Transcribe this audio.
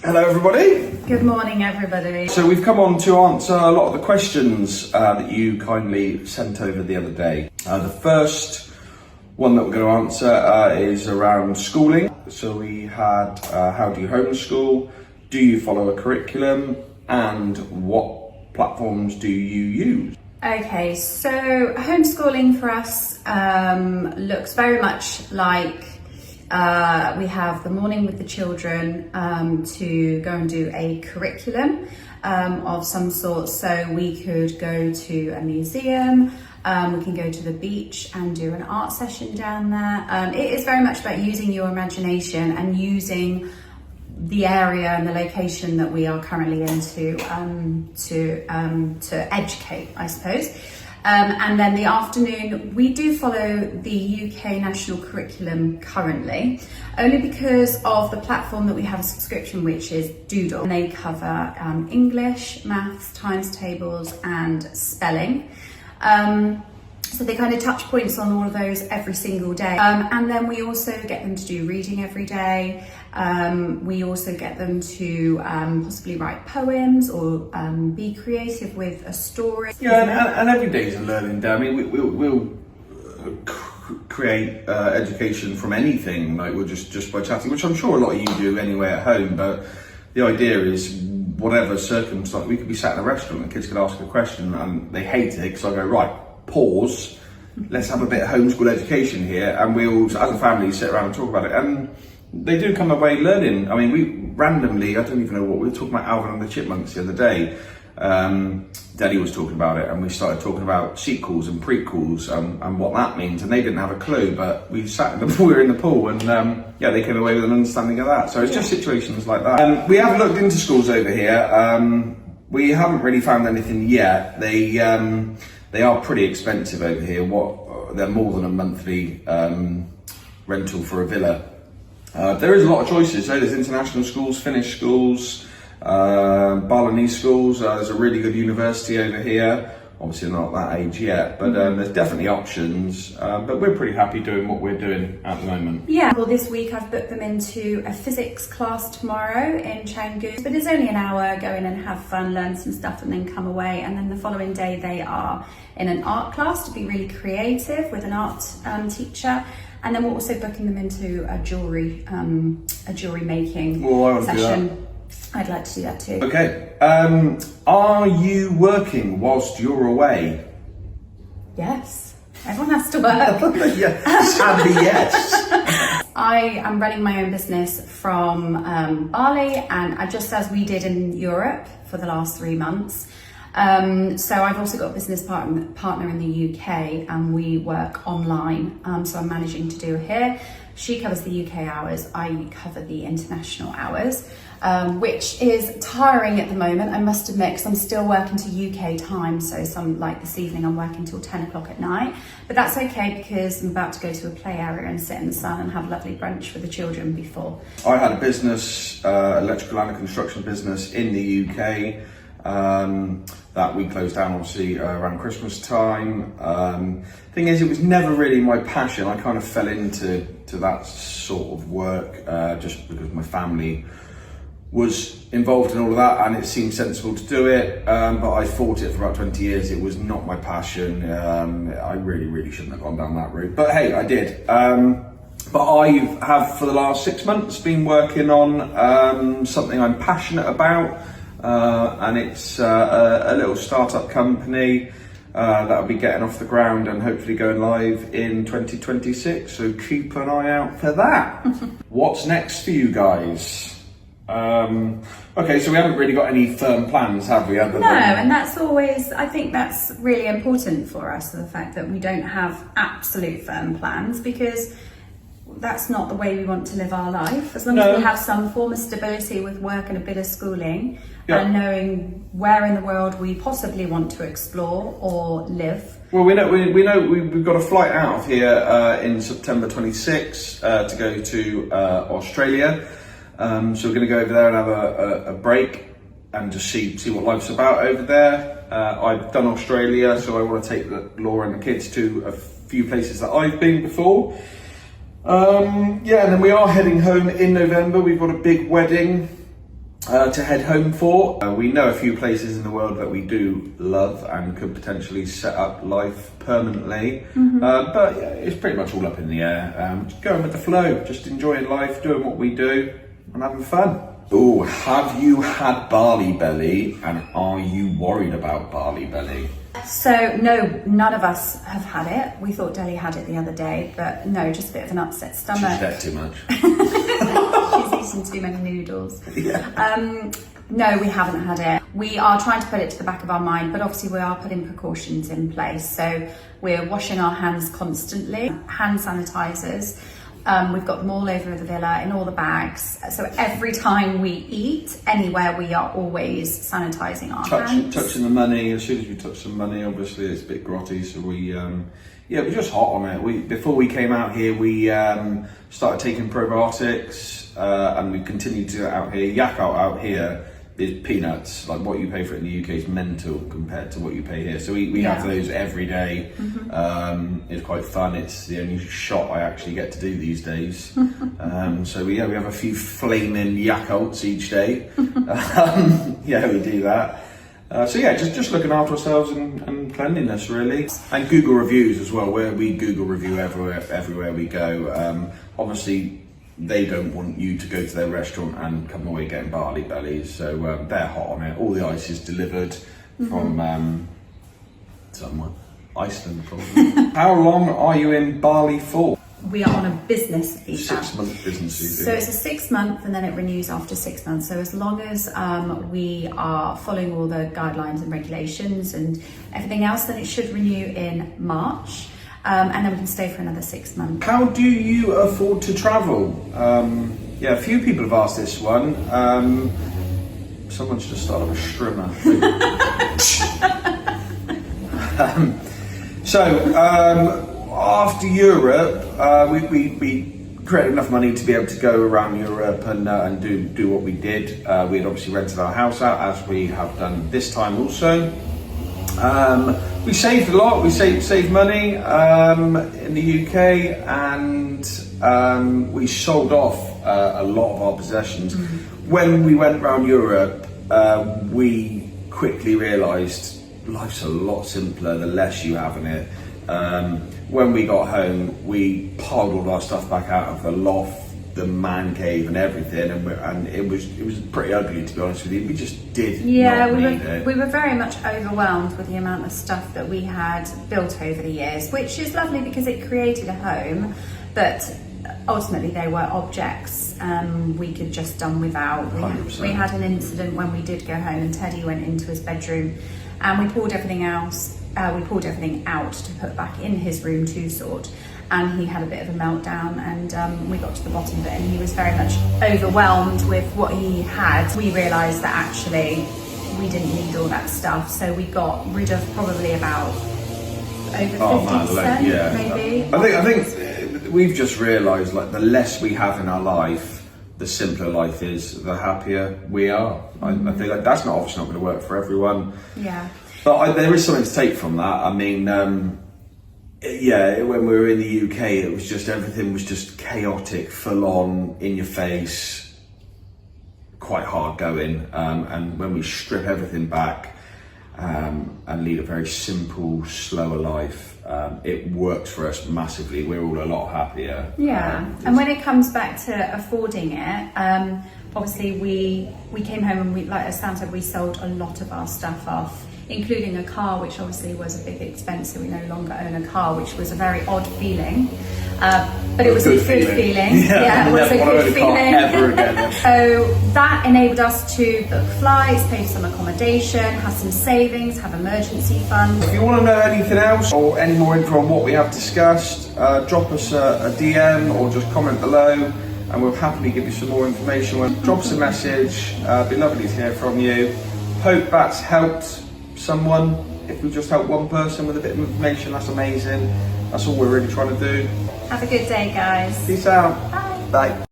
Hello everybody. Good morning everybody. So we've come on to answer a lot of the questions that you kindly sent over the other day. The first one that we're going to answer is around schooling. So we had how do you homeschool, do you follow a curriculum, and what platforms do you use? Okay, so homeschooling for us looks very much like we have the morning with the children to go and do a curriculum of some sort. So we could go to a museum, we can go to the beach and do an art session down there. It is very much about using your imagination and using the area and the location that we are currently in to educate, I suppose. And then the afternoon, we do follow the UK national curriculum currently, only because of the platform that we have a subscription, which is Doodle. And they cover English, maths, times tables, and spelling. So they kind of touch points on all of those every single day. And then we also get them to do reading every day. We also get them to possibly write poems or be creative with a story. Yeah, and every day is a learning day. I mean, we'll create education from anything, like we're just by chatting, which I'm sure a lot of you do anyway at home, but the idea is whatever circumstance, we could be sat in a restaurant and kids could ask a question and they hate it because I go, right, pause, let's have a bit of homeschool education here, and we'll, as a family, sit around and talk about it. And they do come away learning. I mean, we randomly, I don't even know what, we were talking about Alvin and the Chipmunks the other day. Daddy was talking about it, and we started talking about sequels and prequels and what that means, and they didn't have a clue, but we sat in the, we were in the pool, and yeah, they came away with an understanding of that. So it's just situations like that. We have looked into schools over here. We haven't really found anything yet. They are pretty expensive over here. They're more than a monthly rental for a villa. There is a lot of choices. So there's international schools, Finnish schools, Balinese schools. There's a really good university over here. Obviously not that age yet, but there's definitely options. But we're pretty happy doing what we're doing at the moment. Yeah, well this week I've booked them into a physics class tomorrow in Canggu. But it's only an hour, go in and have fun, learn some stuff and then come away. And then the following day they are in an art class to be really creative with an art teacher. And then we're also booking them into a jewellery making session. I'd like to do that too. Okay. Are you working whilst you're away? Yes. Everyone has to work. Yeah, sadly, yes. I am running my own business from Bali, and just as we did in Europe for the last 3 months. So I've also got a business partner in the UK, and we work online. So I'm managing to do here. She covers the UK hours, I cover the international hours, which is tiring at the moment, I must admit, because I'm still working to UK time. So like this evening, I'm working till 10 o'clock at night, but that's okay because I'm about to go to a play area and sit in the sun and have a lovely brunch with the children before. I had a business, electrical and a construction business in the UK. That we closed down obviously around Christmas time. Thing is, it was never really my passion. I kind of fell into that sort of work just because my family was involved in all of that and it seemed sensible to do it, but I fought it for about 20 years. It was not my passion. I really shouldn't have gone down that route, but hey, I did. But I have for the last 6 months been working on something I'm passionate about. And it's a little startup company that'll be getting off the ground and hopefully going live in 2026. So keep an eye out for that. What's next for you guys? Okay, so we haven't really got any firm plans, have we? No, and that's always, I think that's really important for us, the fact that we don't have absolute firm plans, because that's not the way we want to live our life. As long as we have some form of stability with work and a bit of schooling, and knowing where in the world we possibly want to explore or live. Well, we know we've got a flight out of here in September 26 to go to Australia. So we're going to go over there and have a break and just see what life's about over there. I've done Australia, so I want to take Laura and the kids to a few places that I've been before. Yeah, and then we are heading home in November. We've got a big wedding to head home for. We know a few places in the world that we do love and could potentially set up life permanently, but yeah, it's pretty much all up in the air. Just going with the flow, just enjoying life, doing what we do and having fun. Oh, have you had Bali belly, and are you worried about Bali belly? So no, none of us have had it. We thought Deli had it the other day, but no, just a bit of an upset stomach. She's ate too much. She's eaten too many noodles. Yeah. No, we haven't had it. We are trying to put it to the back of our mind, but obviously we are putting precautions in place. So we're washing our hands constantly, hand sanitizers. We've got them all over the villa in all the bags. So every time we eat anywhere, we are always sanitizing our hands. Touching the money, as soon as we touch some money, obviously it's a bit grotty. So we're just hot on it. Before we came out here, we started taking probiotics, and we continued to do it out here. Yak out here is peanuts. Like what you pay for it in the UK is mental compared to what you pay here. So we have those every day. It's quite fun. It's the only shot I actually get to do these days. So we have a few flaming Yakults each day. We do that. Just looking after ourselves and cleanliness really. And Google reviews as well, where we Google review everywhere we go. Obviously, they don't want you to go to their restaurant and come away getting Bali bellies, so they're hot on it. All the ice is delivered from somewhere, Iceland probably. How long are you in Bali for? We are on a business visa. 6-month business visa. So it's a 6 month and then it renews after 6 months. So as long as we are following all the guidelines and regulations and everything else, then it should renew in March. And then we can stay for another 6 months. How do you afford to travel? A few people have asked this one. Someone's just started a strimmer. After Europe, we created enough money to be able to go around Europe and do what we did. We had obviously rented our house out, as we have done this time also. We saved a lot. We saved money in the UK, and we sold off a lot of our possessions. When we went around Europe, we quickly realised life's a lot simpler the less you have in it. When we got home, we piled all our stuff back out of the loft, the man cave and everything, and it was pretty ugly, to be honest with you. We just did not need it. We were very much overwhelmed with the amount of stuff that we had built over the years, which is lovely because it created a home, but ultimately they were objects we could just done without. We had an incident when we did go home and Teddy went into his bedroom and we pulled everything out to put back in his room to sort. And he had a bit of a meltdown, and we got to the bottom of it, and he was very much overwhelmed with what he had. We realised that actually we didn't need all that stuff, so we got rid of probably about over 50%, maybe. I think we've just realised, like, the less we have in our life, the simpler life is, the happier we are. I think like that's obviously not going to work for everyone. Yeah. But there is something to take from that. I mean, when we were in the UK, it was just, everything was just chaotic, full on, in your face, quite hard going. And when we strip everything back and lead a very simple, slower life, it works for us massively. We're all a lot happier. Yeah, and when it comes back to affording it, obviously we came home and we, like as Sam said, we sold a lot of our stuff off, including a car, which obviously was a big expense, so we no longer own a car, which was a very odd feeling. But it was a good feeling. Yeah, it was a good feeling. Ever again. So that enabled us to book flights, pay for some accommodation, have some savings, have emergency funds. If you want to know anything else or any more info on what we have discussed, drop us a DM or just comment below and we'll happily give you some more information. Drop us a message, be lovely to hear from you. Hope that's helped someone. If we just help one person with a bit of information, that's amazing. That's all we're really trying to do. Have a good day, guys. Peace out. Bye. Bye.